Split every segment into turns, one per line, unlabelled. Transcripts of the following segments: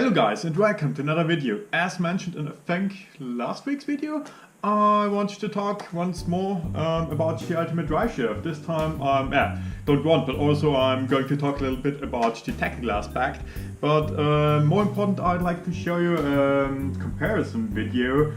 Hello guys and welcome to another video. As mentioned in I think last week's video, I wanted to talk once more about the ultimate DriveShaft. This time but also I'm going to talk a little bit about the technical aspect. But more important, I'd like to show you a comparison video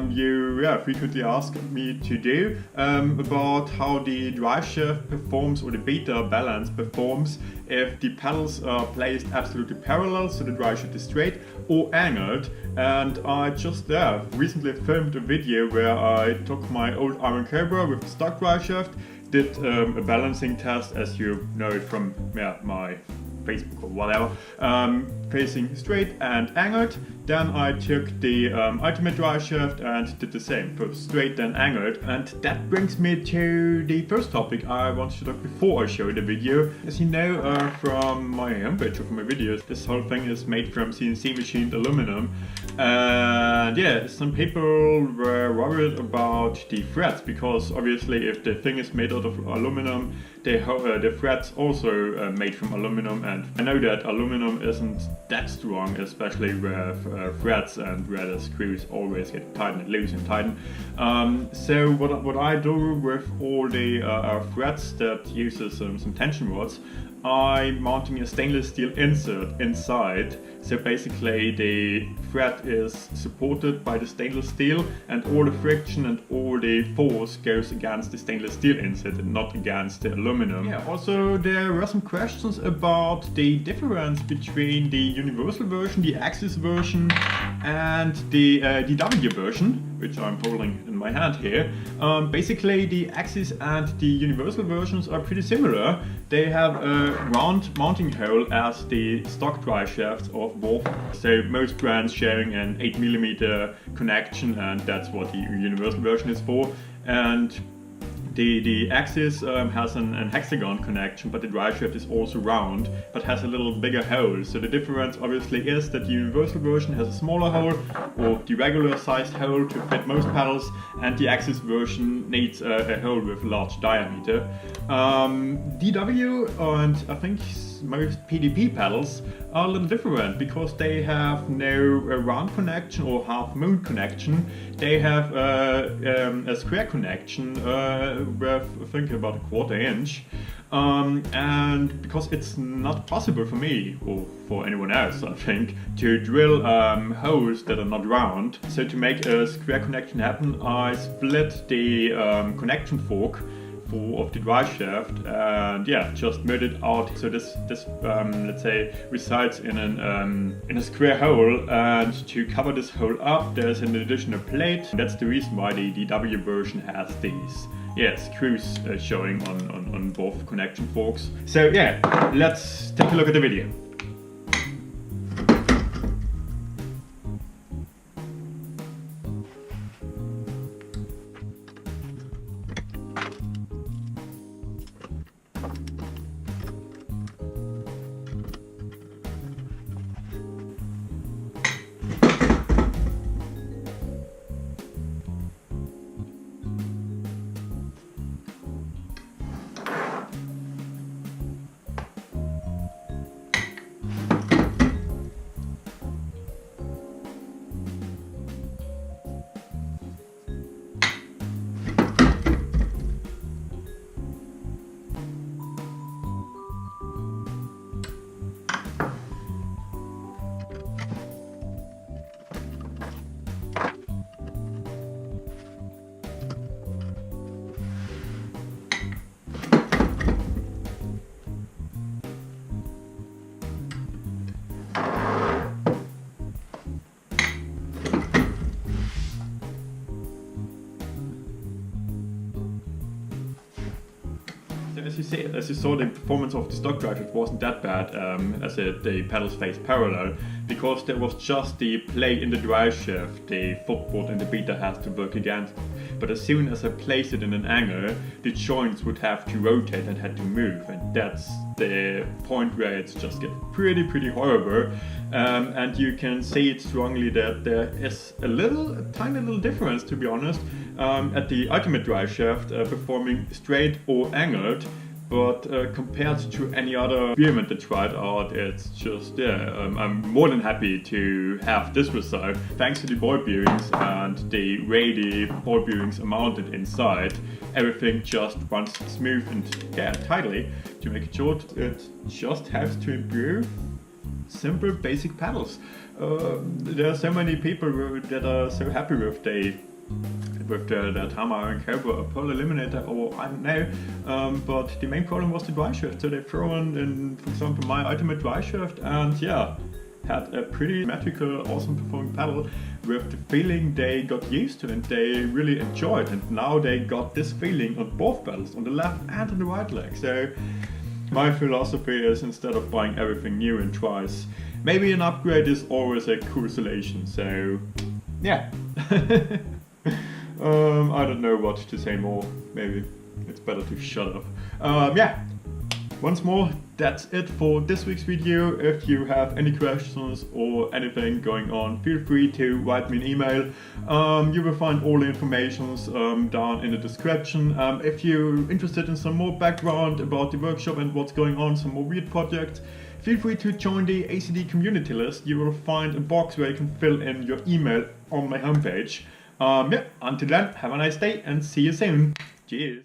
you frequently ask me to do about how the DriveShaft performs, or the beta balance performs, if the pedals are placed absolutely parallel, so the DriveShaft is straight, or angled. And I just recently filmed a video where I took my old Iron Cobra with the stock DriveShaft, did a balancing test, as you know it from my Facebook or whatever, facing straight and angled. Then I took the ultimate DriveShaft and did the same, first straight then angled. And that brings me to the first topic I wanted to talk before I show the video. As you know from my homepage or from my videos, this whole thing is made from CNC machined aluminum. And yeah, some people were worried about the threads, because obviously if the thing is made out of aluminum, the threads also made from aluminum, and I know that aluminum isn't that strong, especially with threads, and where the screws always get tightened, loose and tightened. So what I do with all the threads that uses some tension rods, I'm mounting a stainless steel insert inside. So basically the thread is supported by the stainless steel, and all the friction and all the force goes against the stainless steel insert and not against the aluminum. Yeah, also there were some questions about the difference between the universal version, the Axis version, and the DW version, which I'm holding in my hand here. Basically the Axis and the universal versions are pretty similar. They have a round mounting hole as the stock DriveShafts of both. So most brands sharing an 8mm connection, and that's what the universal version is for. And the Axis has an hexagon connection, but the DriveShaft is also round, but has a little bigger hole. So the difference obviously is that the universal version has a smaller hole, or the regular sized hole to fit most pedals, and the Axis version needs a hole with a large diameter. DW and I think most PDP pedals are a little different, because they have no round connection or half moon connection. They have a square connection with I think about a 1/4 inch. And because it's not possible for me, or for anyone else I think, to drill holes that are not round, so to make a square connection happen, I split the connection fork of the DriveShaft, and yeah, just made it out. So this let's say results in a square hole, and to cover this hole up there's an additional plate. That's the reason why the DW version has these screws showing on both connection forks. So yeah, let's take a look at the video. As you saw, the performance of the stock DriveShaft wasn't that bad, as the pedals face parallel, because there was just the plate in the DriveShaft the footboard and the beta has to work against. But as soon as I placed it in an angle, the joints would have to rotate and had to move, and that's the point where it's just get pretty horrible. And you can see it strongly that there is a tiny little difference, to be honest, at the ultimate DriveShaft performing straight or angled. but compared to any other experiment that tried out, it's just, I'm more than happy to have this result. Thanks to the ball bearings and the way the ball bearings are mounted inside, everything just runs smooth and tightly. To make it short, it just has to improve simple basic pedals. There are so many people that are so happy with the hammer iron cable or pole eliminator, or I don't know, but the main problem was the DriveShaft. So they throw in, for example, my ultimate DriveShaft, and yeah, had a pretty symmetrical, awesome performing pedal with the feeling they got used to and they really enjoyed, and now they got this feeling on both pedals, on the left and on the right leg. So my philosophy is, instead of buying everything new and twice, maybe an upgrade is always a cool solution. So yeah. I don't know what to say more. Maybe it's better to shut up. Yeah, once more, that's it for this week's video. If you have any questions or anything going on, feel free to write me an email. You will find all the information down in the description. If you're interested in some more background about the workshop and what's going on, some more weird projects, feel free to join the ACD community list. You will find a box where you can fill in your email on my homepage. Yeah, until then, have a nice day and see you soon. Cheers.